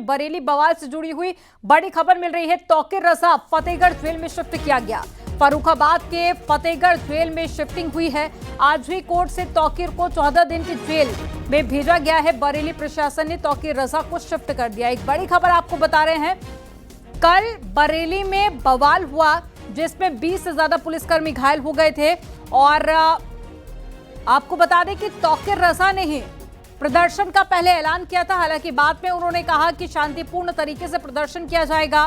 बरेली बवाल से जुड़ी हुई बड़ी खबर मिल रही है। तौकीर रजा फतेहगढ़ जेल में शिफ्ट किया गया। फर्रुखाबाद के फतेहगढ़ जेल में शिफ्टिंग हुई है। आज ही कोर्ट से तौकीर को 14 दिन की जेल में भेजा गया है। बरेली प्रशासन ने तौकीर रजा को शिफ्ट कर दिया। एक बड़ी खबर आपको बता रहे हैं, कल बरेली में बवाल हुआ जिसमें 20 से ज्यादा पुलिसकर्मी घायल हो गए थे। और आपको बता दें कि तौकीर रजा ने ही प्रदर्शन का पहले ऐलान किया था। हालांकि बाद में उन्होंने कहा कि शांतिपूर्ण तरीके से प्रदर्शन किया जाएगा,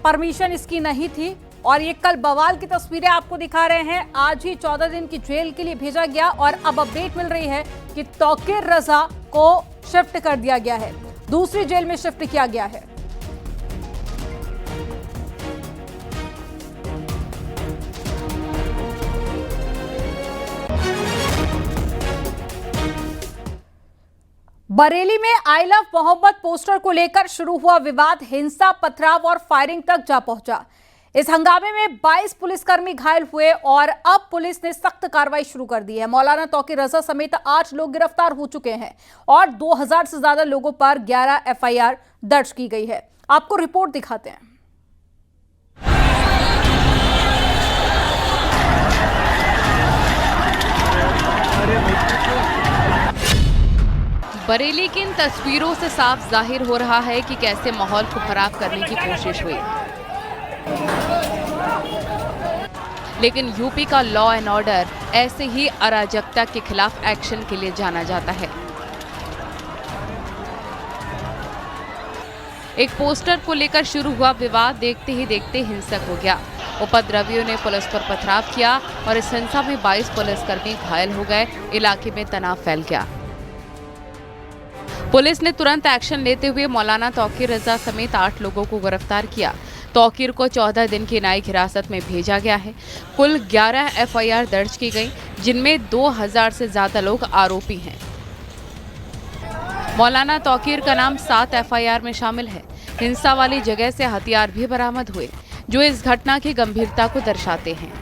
परमिशन इसकी नहीं थी। और ये कल बवाल की तस्वीरें आपको दिखा रहे हैं। आज ही 14 दिन की जेल के लिए भेजा गया और अब अपडेट मिल रही है कि तौकीर रजा को शिफ्ट कर दिया गया है, दूसरी जेल में शिफ्ट किया गया है। बरेली में आई लव मोहम्मद पोस्टर को लेकर शुरू हुआ विवाद हिंसा, पथराव और फायरिंग तक जा पहुंचा। इस हंगामे में 22 पुलिसकर्मी घायल हुए और अब पुलिस ने सख्त कार्रवाई शुरू कर दी है। मौलाना तौकीर रजा समेत 8 लोग गिरफ्तार हो चुके हैं और 2000 से ज्यादा लोगों पर 11 एफआईआर दर्ज की गई है। आपको रिपोर्ट दिखाते हैं। बरेली की इन तस्वीरों से साफ जाहिर हो रहा है कि कैसे माहौल को खराब करने की कोशिश हुई। लेकिन यूपी का लॉ एंड ऑर्डर ऐसे ही अराजकता के खिलाफ एक्शन के लिए जाना जाता है। एक पोस्टर को लेकर शुरू हुआ विवाद देखते ही देखते हिंसक हो गया। उपद्रवियों ने पुलिस पर पथराव किया और इस हिंसा में 22 पुलिसकर्मी घायल हो गए। इलाके में तनाव फैल गया। पुलिस ने तुरंत एक्शन लेते हुए मौलाना तौकीर रजा समेत 8 लोगों को गिरफ्तार किया। तौकीर को 14 दिन की न्यायिक हिरासत में भेजा गया है। कुल 11 एफआईआर दर्ज की गई, जिनमें 2000 से ज्यादा लोग आरोपी हैं। मौलाना तौकीर का नाम 7 एफआईआर में शामिल है। हिंसा वाली जगह से हथियार भी बरामद हुए, जो इस घटना की गंभीरता को दर्शाते हैं।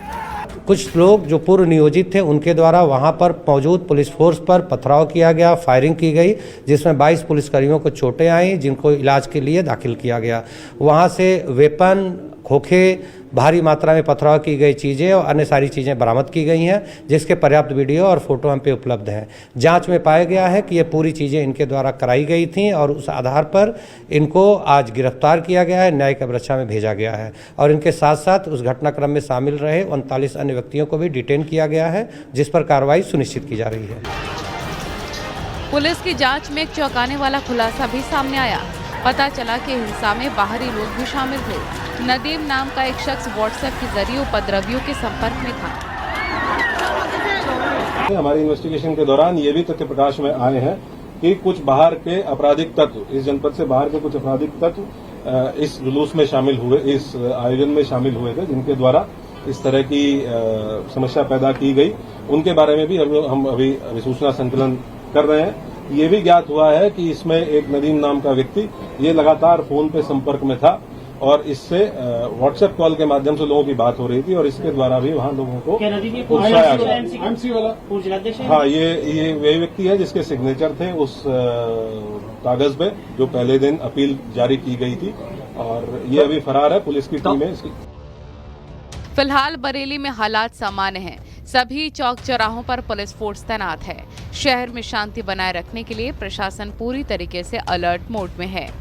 कुछ लोग जो पूर्व नियोजित थे उनके द्वारा वहां पर मौजूद पुलिस फोर्स पर पथराव किया गया, फायरिंग की गई, जिसमें 22 पुलिसकर्मियों को चोटें आई, जिनको इलाज के लिए दाखिल किया गया। वहां से वेपन, खोखे, भारी मात्रा में पथराव की गई चीज़ें और अन्य सारी चीज़ें बरामद की गई हैं, जिसके पर्याप्त वीडियो और फोटो हम पे उपलब्ध हैं। जांच में पाया गया है कि ये पूरी चीज़ें इनके द्वारा कराई गई थीं और उस आधार पर इनको आज गिरफ्तार किया गया है, न्यायिक अभिरक्षा में भेजा गया है। और इनके साथ साथ उस घटनाक्रम में शामिल रहे 39 अन्य व्यक्तियों को भी डिटेन किया गया है, जिस पर कार्रवाई सुनिश्चित की जा रही है। पुलिस की जांच में एक चौंकाने वाला खुलासा भी सामने आया। पता चला कि हिंसा में बाहरी लोग भी शामिल थे। नदीम नाम का एक शख्स व्हाट्सएप के जरिए उपद्रवियों के संपर्क में था। हमारी इन्वेस्टिगेशन के दौरान ये भी तथ्य प्रकाश में आए हैं कि कुछ बाहर के आपराधिक तत्व, इस जनपद से बाहर के कुछ आपराधिक तत्व इस जुलूस में शामिल हुए, इस आयोजन में शामिल हुए थे, जिनके द्वारा इस तरह की समस्या पैदा की गई। उनके बारे में भी हम अभी सूचना संकलन कर रहे हैं। ये भी ज्ञात हुआ है कि इसमें एक नदीम नाम का व्यक्ति ये लगातार फोन पे संपर्क में था और इससे व्हाट्सएप कॉल के माध्यम से लोगों की बात हो रही थी और इसके द्वारा भी वहां लोगों को उकसाया गया। हाँ, ये वही व्यक्ति है जिसके सिग्नेचर थे उस कागज पे जो पहले दिन अपील जारी की गई थी और ये अभी फरार है। पुलिस की टीम है इसकी। फिलहाल बरेली में हालात सामान्य हैं। सभी चौक चौराहों पर पुलिस फोर्स तैनात है। शहर में शांति बनाए रखने के लिए प्रशासन पूरी तरीके से अलर्ट मोड में है।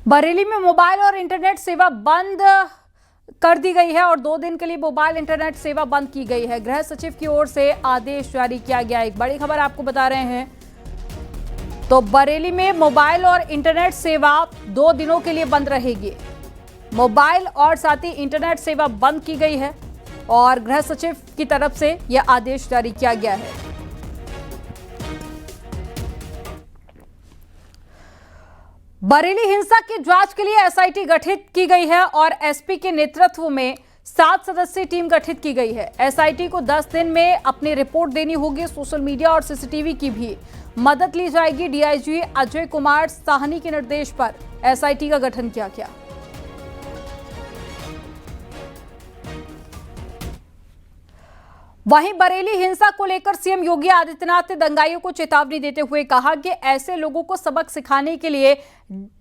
बरेली में मोबाइल और इंटरनेट सेवा बंद कर दी गई है और 2 दिन के लिए मोबाइल इंटरनेट सेवा बंद की गई है। गृह सचिव की ओर से आदेश जारी किया गया। एक बड़ी खबर आपको बता रहे हैं, तो बरेली में मोबाइल और इंटरनेट सेवा 2 दिनों के लिए बंद रहेगी। मोबाइल और साथ ही इंटरनेट सेवा बंद की गई है और गृह सचिव की तरफ से यह आदेश जारी किया गया है। बरेली हिंसा की जांच के लिए एसआईटी गठित की गई है और एसपी के नेतृत्व में 7 सदस्यीय टीम गठित की गई है। एसआईटी को 10 दिन में अपनी रिपोर्ट देनी होगी। सोशल मीडिया और सीसीटीवी की भी मदद ली जाएगी। डीआईजी अजय कुमार साहनी के निर्देश पर एसआईटी का गठन किया गया। वहीं बरेली हिंसा को लेकर सीएम योगी आदित्यनाथ ने दंगाइयों को चेतावनी देते हुए कहा कि ऐसे लोगों को सबक सिखाने के लिए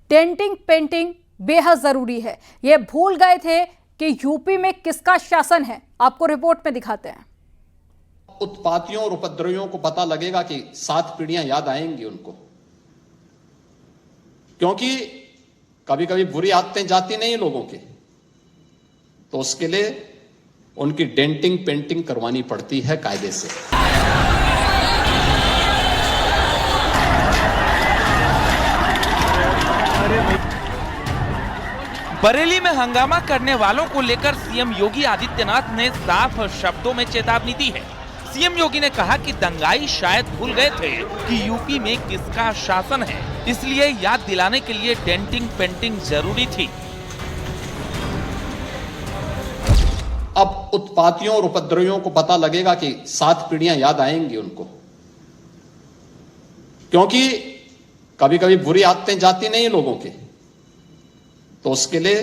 डेंटिंग पेंटिंग बेहद जरूरी है। ये भूल गए थे कि यूपी में किसका शासन है। आपको रिपोर्ट में दिखाते हैं। उत्पातियों और उपद्रवियों को पता लगेगा कि 7 पीढ़ियां याद आएंगी उनको, क्योंकि कभी कभी बुरी आदतें जाती नहीं लोगों के, तो उसके लिए उनकी डेंटिंग पेंटिंग करवानी पड़ती है कायदे से। बरेली में हंगामा करने वालों को लेकर सीएम योगी आदित्यनाथ ने साफ शब्दों में चेतावनी दी है। सीएम योगी ने कहा कि दंगाई शायद भूल गए थे कि यूपी में किसका शासन है, इसलिए याद दिलाने के लिए डेंटिंग पेंटिंग जरूरी थी। अब उत्पातियों और उपद्रवियों को पता लगेगा कि 7 पीढ़ियां याद आएंगी उनको, क्योंकि कभी कभी बुरी आदतें जाती नहीं लोगों के, तो उसके लिए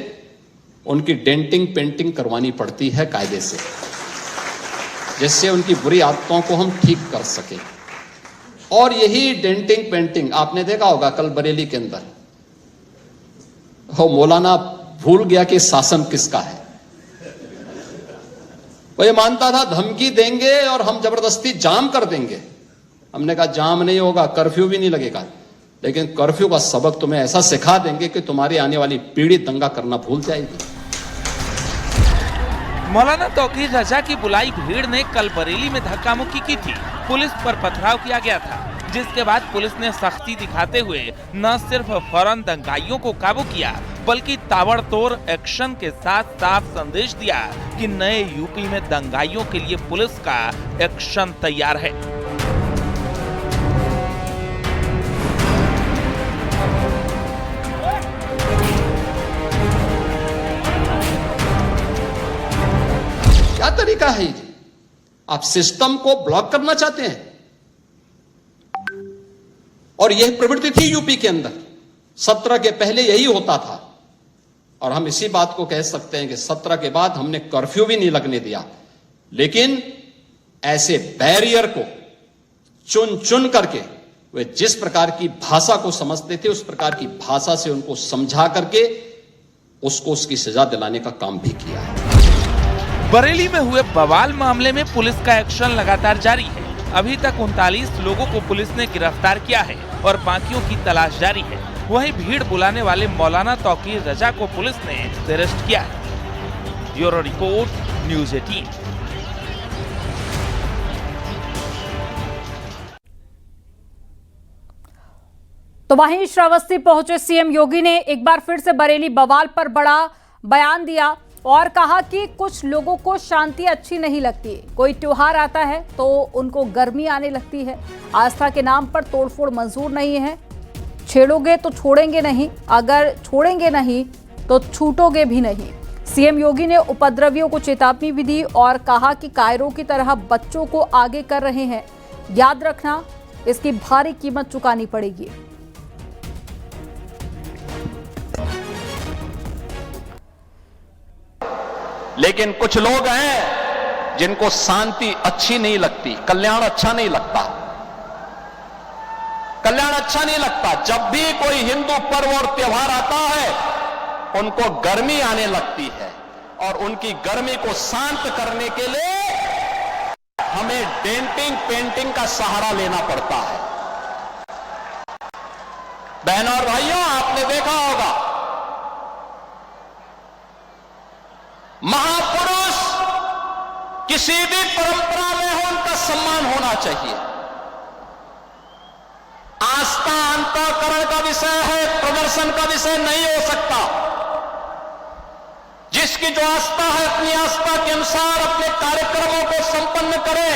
उनकी डेंटिंग पेंटिंग करवानी पड़ती है कायदे से, जिससे उनकी बुरी आदतों को हम ठीक कर सकें। और यही डेंटिंग पेंटिंग आपने देखा होगा कल बरेली के अंदर, मौलाना भूल गया कि शासन किसका है। वो ये मानता था धमकी देंगे और हम जबरदस्ती जाम कर देंगे। हमने कहा जाम नहीं होगा, कर्फ्यू भी नहीं लगेगा, लेकिन कर्फ्यू का सबक तुम्हें ऐसा सिखा देंगे कि तुम्हारी आने वाली पीढ़ी दंगा करना भूल जाएगी। मौलाना तौकीर रजा की बुलाई भीड़ ने कल बरेली में धक्का मुक्की की थी। पुलिस पर पथराव किया गया था, जिसके बाद पुलिस ने सख्ती दिखाते हुए न सिर्फ फौरन दंगाइयों को काबू किया, बल्कि ताबड़तोड़ एक्शन के साथ साफ संदेश दिया कि नए यूपी में दंगाइयों के लिए पुलिस का एक्शन तैयार है। क्या तरीका है ये? आप सिस्टम को ब्लॉक करना चाहते हैं, और यह प्रवृत्ति थी यूपी के अंदर। 17 के पहले यही होता था, और हम इसी बात को कह सकते हैं कि 17 के बाद हमने कर्फ्यू भी नहीं लगने दिया, लेकिन ऐसे बैरियर को चुन चुन करके वे जिस प्रकार की भाषा को समझते थे उस प्रकार की भाषा से उनको समझा करके उसको उसकी सजा दिलाने का काम भी किया है। बरेली में हुए बवाल मामले में पुलिस का एक्शन लगातार जारी है। अभी तक 39 लोगों को पुलिस ने गिरफ्तार किया है और बाकियों की तलाश जारी है। वहीं भीड़ बुलाने वाले मौलाना तौकीर रजा को पुलिस ने अरेस्ट किया है। Bureau report, news 18। तो वहीं श्रावस्ती पहुंचे सीएम योगी ने एक बार फिर से बरेली बवाल पर बड़ा बयान दिया और कहा कि कुछ लोगों को शांति अच्छी नहीं लगती। कोई त्योहार आता है तो उनको गर्मी आने लगती है। आस्था के नाम पर तोड़फोड़ मंजूर नहीं है। छेड़ोगे तो छोड़ेंगे नहीं, अगर छोड़ेंगे नहीं तो छूटोगे भी नहीं। सीएम योगी ने उपद्रवियों को चेतावनी भी दी और कहा कि कायरों की तरह बच्चों को आगे कर रहे हैं। याद रखना, इसकी भारी कीमत चुकानी पड़ेगी। लेकिन कुछ लोग हैं जिनको शांति अच्छी नहीं लगती, कल्याण अच्छा नहीं लगता। कल्याण अच्छा नहीं लगता। जब भी कोई हिंदू पर्व और त्योहार आता है उनको गर्मी आने लगती है, और उनकी गर्मी को शांत करने के लिए हमें डेंटिंग पेंटिंग का सहारा लेना पड़ता है। बहनों और भाइयों, आपने देखा होगा महापुरुष किसी भी परंपरा में हो उनका सम्मान होना चाहिए। आस्था अंतःकरण का विषय है, प्रदर्शन का विषय नहीं हो सकता। जिसकी जो आस्था है अपनी आस्था के अनुसार अपने कार्यक्रमों को संपन्न करे,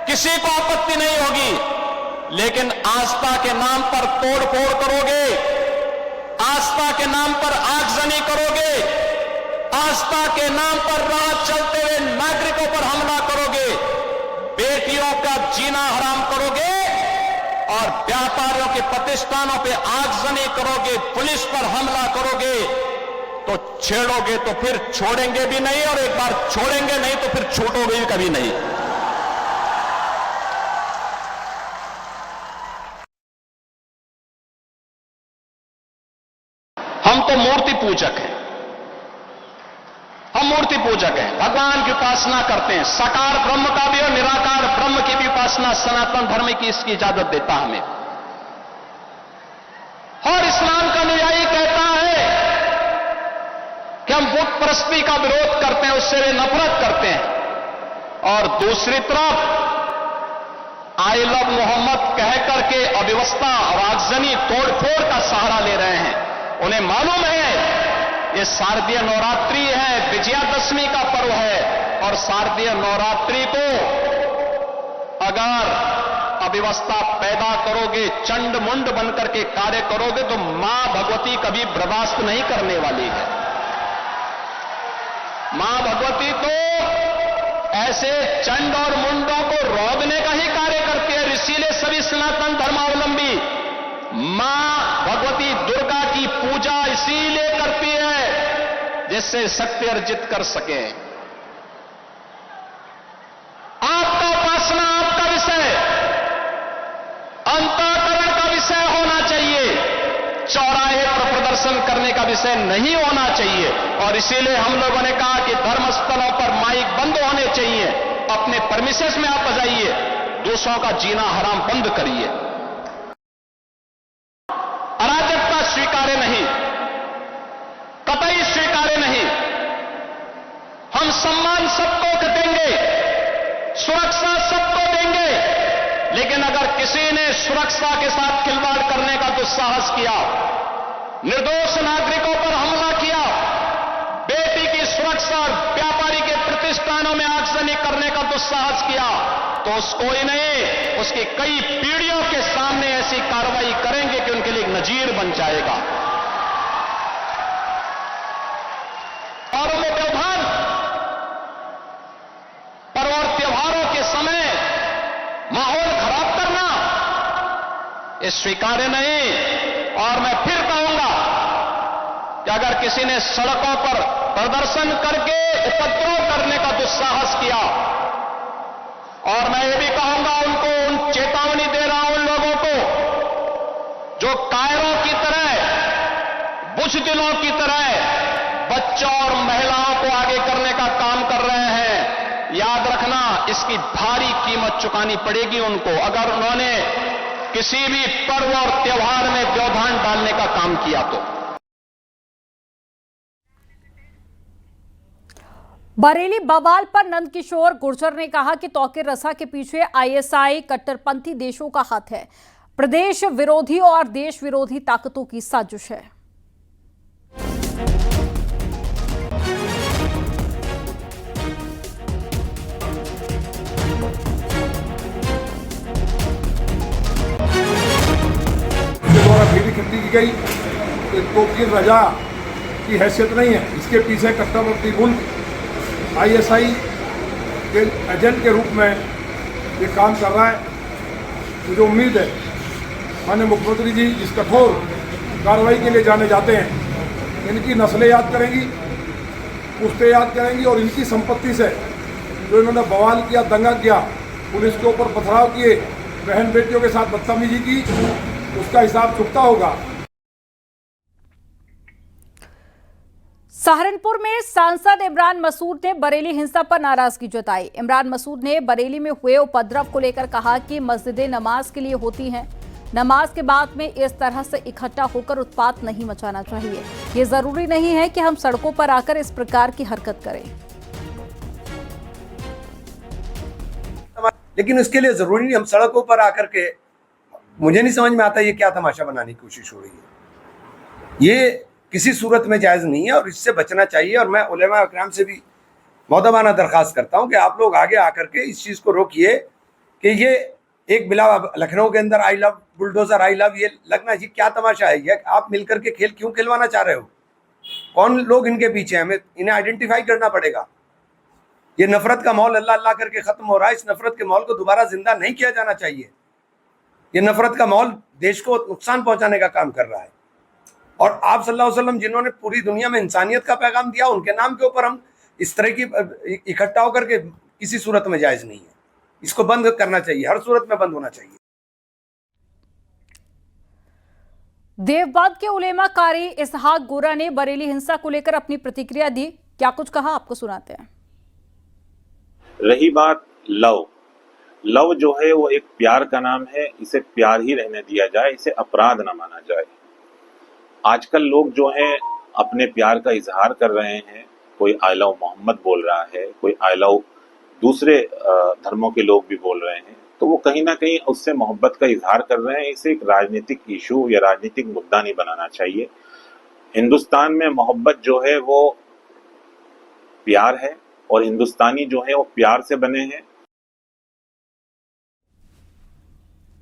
किसी को आपत्ति नहीं होगी। लेकिन आस्था के नाम पर तोड़फोड़ करोगे, आस्था के नाम पर आगजनी करोगे, आस्था के नाम पर राह चलते हुए नागरिकों पर हमला करोगे, बेटियों का जीना हराम करोगे और व्यापारियों के प्रतिष्ठानों पे आगजनी करोगे, पुलिस पर हमला करोगे, तो छेड़ोगे तो फिर छोड़ेंगे भी नहीं, और एक बार छोड़ेंगे नहीं तो फिर छूटोगे भी कभी नहीं। तो मूर्ति पूजक हैं, हम मूर्ति पूजक हैं, भगवान की उपासना करते हैं। साकार ब्रह्म का भी और निराकार ब्रह्म की भी उपासना सनातन धर्म की इसकी इजाजत देता हमें। और इस्लाम का अनुयायी कहता है कि हम बुत परस्ती का विरोध करते हैं, उससे वे नफरत करते हैं। और दूसरी तरफ आई लव मोहम्मद कह करके अव्यवस्था और आगजनी तोड़फोड़ का सहारा ले रहे हैं। उन्हें मालूम है ये शारदीय नवरात्रि है, विजयादशमी का पर्व है, और शारदीय नवरात्रि को अगर अव्यवस्था पैदा करोगे, चंड मुंड बनकर के कार्य करोगे, तो मां भगवती कभी बर्दाश्त नहीं करने वाली है। मां भगवती तो ऐसे चंड और मुंडों को रोकने का ही कार्य करती है। इसीलिए सभी सनातन धर्मावलंबी मां भगवती दुर्गा की पूजा इसीलिए करती है जिससे शक्ति अर्जित कर सके। आपका उपासना आपका विषय, अंतःकरण का विषय होना चाहिए, चौराहे पर प्रदर्शन करने का विषय नहीं होना चाहिए। और इसीलिए हम लोगों ने कहा कि धर्म स्थलों पर माइक बंद होने चाहिए। अपने परमिशंस में आप बजाइए, दूसरों का जीना हराम बंद करिए। अराजकता स्वीकार्य नहीं, कतई स्वीकार्य नहीं। हम सम्मान सबको देंगे, सुरक्षा सबको देंगे, लेकिन अगर किसी ने सुरक्षा के साथ खिलवाड़ करने का दुस्साहस किया, निर्दोष नागरिकों पर हमला किया, बेटी की सुरक्षा और व्यापारी के प्रतिष्ठानों में आगजनी करने का दुस्साहस किया, तो उसको ही नहीं, उसकी कई पीढ़ियों के सामने ऐसी कार्रवाई करेंगे कि उनके लिए एक नजीर बन जाएगा। और वो व्यवधान पर्व और त्योहारों के समय माहौल खराब करना ये स्वीकार्य नहीं। और मैं फिर कहूंगा कि अगर किसी ने सड़कों पर प्रदर्शन करके उपद्रव करने का दुस्साहस किया, और मैं ये भी कहूंगा उनको चेतावनी दे रहा हूं उन लोगों को जो कायरों की तरह, बुज़दिलों की तरह बच्चों और महिलाओं को आगे करने का काम कर रहे हैं। याद रखना, इसकी भारी कीमत चुकानी पड़ेगी उनको, अगर उन्होंने किसी भी पर्व और त्योहार में व्यवधान डालने का काम किया तो। बरेली बवाल पर नंदकिशोर गुर्जर ने कहा कि तौकीर रजा के पीछे आईएसआई कट्टरपंथी देशों का हाथ है, प्रदेश विरोधी और देश विरोधी ताकतों की साजिश है। भीड़ इकट्ठी की गई, तौकीर रजा की हैसियत नहीं है। इसके पीछे कट्टरपंथी मुल्क आईएसआई के एजेंट के रूप में ये काम कर रहा है। मुझे उम्मीद है माननीय मुख्यमंत्री जी इस कठोर कार्रवाई के लिए जाने जाते हैं, इनकी नस्लें याद करेंगी, पुश्ते याद करेंगी, और इनकी संपत्ति से जो इन्होंने बवाल किया, दंगा किया, पुलिस के ऊपर पथराव किए, बहन बेटियों के साथ बदतमीजी की, उसका हिसाब चुकता होगा। सहारनपुर में सांसद इमरान मसूद ने बरेली हिंसा पर नाराजगी जताई। इमरान मसूद ने बरेली में हुए उपद्रव को लेकर कहा कि मस्जिदें नमाज के लिए होती हैं, नमाज के बाद में इस तरह से इकट्ठा होकर उत्पात नहीं मचाना चाहिए। ये जरूरी नहीं है कि हम सड़कों पर आकर इस प्रकार की हरकत करें, लेकिन उसके लिए जरूरी नहीं हम सड़कों पर आकर के, मुझे नहीं समझ में आता ये क्या तमाशा बनाने की कोशिश हो रही है। ये किसी सूरत में जायज़ नहीं है और इससे बचना चाहिए। और मैं उलेमा इकराम से भी मौदबाना दरख्वास्त करता हूं कि आप लोग आगे आकर के इस चीज़ को रोकिए कि ये एक बिला लखनऊ के अंदर I love bulldozer, I love, ये लगना ये क्या तमाशा है? ये आप मिलकर के खेल क्यों खिलवाना चाह रहे हो? कौन लोग इनके पीछे हैं? हमें इन्हें आइडेंटिफाई करना पड़ेगा। ये नफरत का माहौल अल्लाह अल्लाह करके ख़त्म हो रहा है। इस नफरत के माहौल को दोबारा जिंदा नहीं किया जाना चाहिए। ये नफरत का माहौल देश को नुकसान पहुंचाने का काम कर रहा है। और आप सल्लल्लाहु अलैहि वसल्लम जिन्होंने पूरी दुनिया में इंसानियत का पैगाम दिया, उनके नाम के ऊपर हम इस तरह की इकट्ठा होकर के किसी सूरत में जायज़ नहीं है। इसको बंद करना चाहिए, हर सूरत में बंद होना चाहिए। देवबाद के उलेमा कारी इसहाक गोरा ने बरेली हिंसा को लेकर अपनी प्रतिक्रिया दी। क्या कुछ कहा, आपको सुनाते हैं। रही बात लव जो है वो एक प्यार का नाम है, इसे प्यार ही रहने दिया जाए, इसे अपराध न माना जाए। आजकल लोग जो हैं अपने प्यार का इजहार कर रहे हैं, कोई आई लव मोहम्मद बोल रहा है, कोई आई लव दूसरे धर्मों के लोग भी बोल रहे हैं, तो वो कहीं ना कहीं उससे मोहब्बत का इजहार कर रहे हैं। इसे एक राजनीतिक इशू या राजनीतिक मुद्दा नहीं बनाना चाहिए। हिंदुस्तान में मोहब्बत जो है वो प्यार है और हिंदुस्तानी जो है वो प्यार से बने हैं।